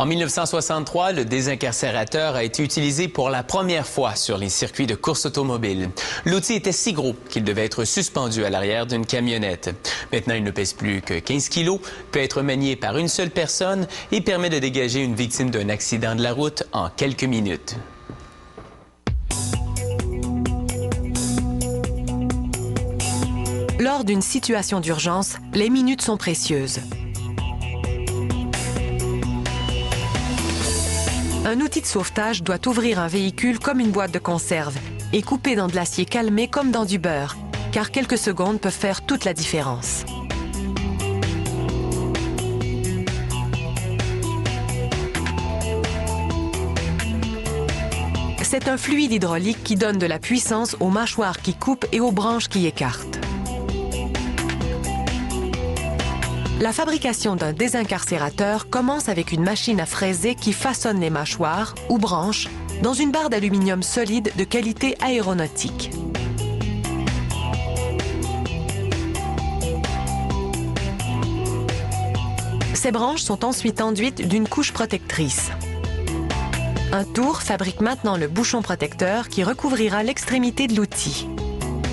En 1963, le désincarcérateur a été utilisé pour la première fois sur les circuits de course automobile. L'outil était si gros qu'il devait être suspendu à l'arrière d'une camionnette. Maintenant, il ne pèse plus que 15 kilos, peut être manié par une seule personne et permet de dégager une victime d'un accident de la route en quelques minutes. Lors d'une situation d'urgence, les minutes sont précieuses. Un outil de sauvetage doit ouvrir un véhicule comme une boîte de conserve et couper dans de l'acier calmé comme dans du beurre, car quelques secondes peuvent faire toute la différence. C'est un fluide hydraulique qui donne de la puissance aux mâchoires qui coupent et aux branches qui écartent. La fabrication d'un désincarcérateur commence avec une machine à fraiser qui façonne les mâchoires ou branches dans une barre d'aluminium solide de qualité aéronautique. Ces branches sont ensuite enduites d'une couche protectrice. Un tour fabrique maintenant le bouchon protecteur qui recouvrira l'extrémité de l'outil.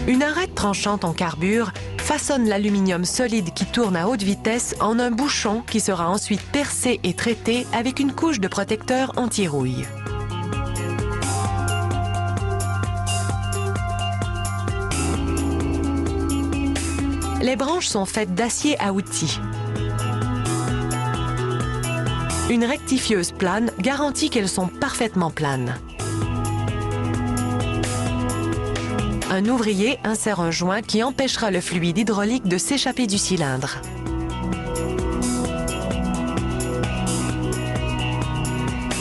Une arête tranchante en carbure façonne l'aluminium solide qui tourne à haute vitesse en un bouchon qui sera ensuite percé et traité avec une couche de protecteur anti-rouille. Les branches sont faites d'acier à outils. Une rectifieuse plane garantit qu'elles sont parfaitement planes. Un ouvrier insère un joint qui empêchera le fluide hydraulique de s'échapper du cylindre.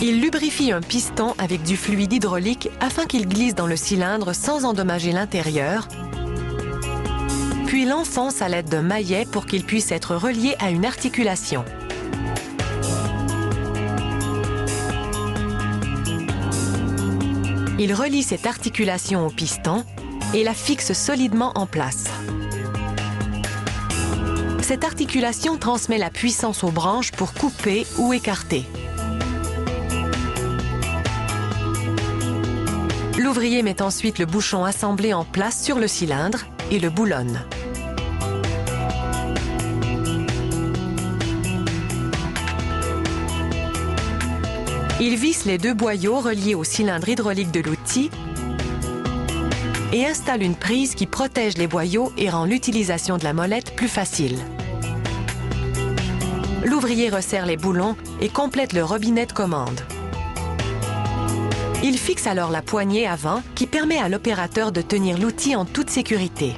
Il lubrifie un piston avec du fluide hydraulique afin qu'il glisse dans le cylindre sans endommager l'intérieur, puis l'enfonce à l'aide d'un maillet pour qu'il puisse être relié à une articulation. Il relie cette articulation au piston et la fixe solidement en place. Cette articulation transmet la puissance aux branches pour couper ou écarter. L'ouvrier met ensuite le bouchon assemblé en place sur le cylindre et le boulonne. Il visse les deux boyaux reliés au cylindre hydraulique de l'outil et installe une prise qui protège les boyaux et rend l'utilisation de la molette plus facile. L'ouvrier resserre les boulons et complète le robinet de commande. Il fixe alors la poignée avant qui permet à l'opérateur de tenir l'outil en toute sécurité.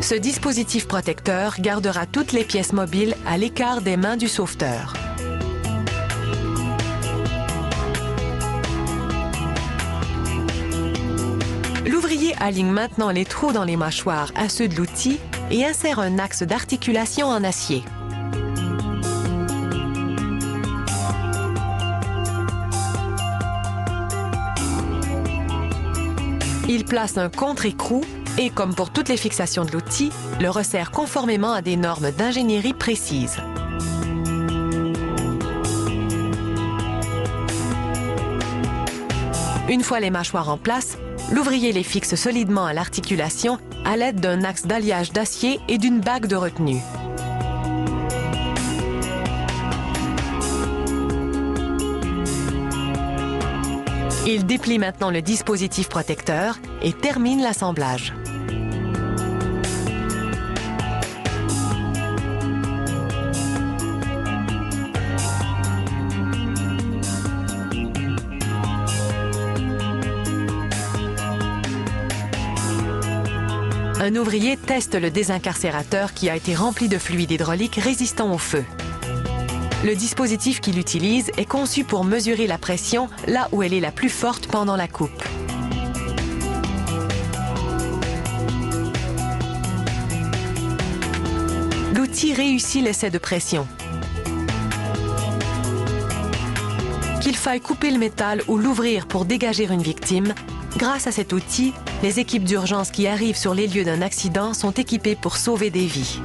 Ce dispositif protecteur gardera toutes les pièces mobiles à l'écart des mains du sauveteur. L'ouvrier aligne maintenant les trous dans les mâchoires à ceux de l'outil et insère un axe d'articulation en acier. Il place un contre-écrou et, comme pour toutes les fixations de l'outil, le resserre conformément à des normes d'ingénierie précises. Une fois les mâchoires en place, l'ouvrier les fixe solidement à l'articulation à l'aide d'un axe d'alliage d'acier et d'une bague de retenue. Il déplie maintenant le dispositif protecteur et termine l'assemblage. Un ouvrier teste le désincarcérateur qui a été rempli de fluide hydraulique résistant au feu. Le dispositif qu'il utilise est conçu pour mesurer la pression là où elle est la plus forte pendant la coupe. L'outil réussit l'essai de pression. Qu'il faille couper le métal ou l'ouvrir pour dégager une victime, grâce à cet outil, les équipes d'urgence qui arrivent sur les lieux d'un accident sont équipées pour sauver des vies.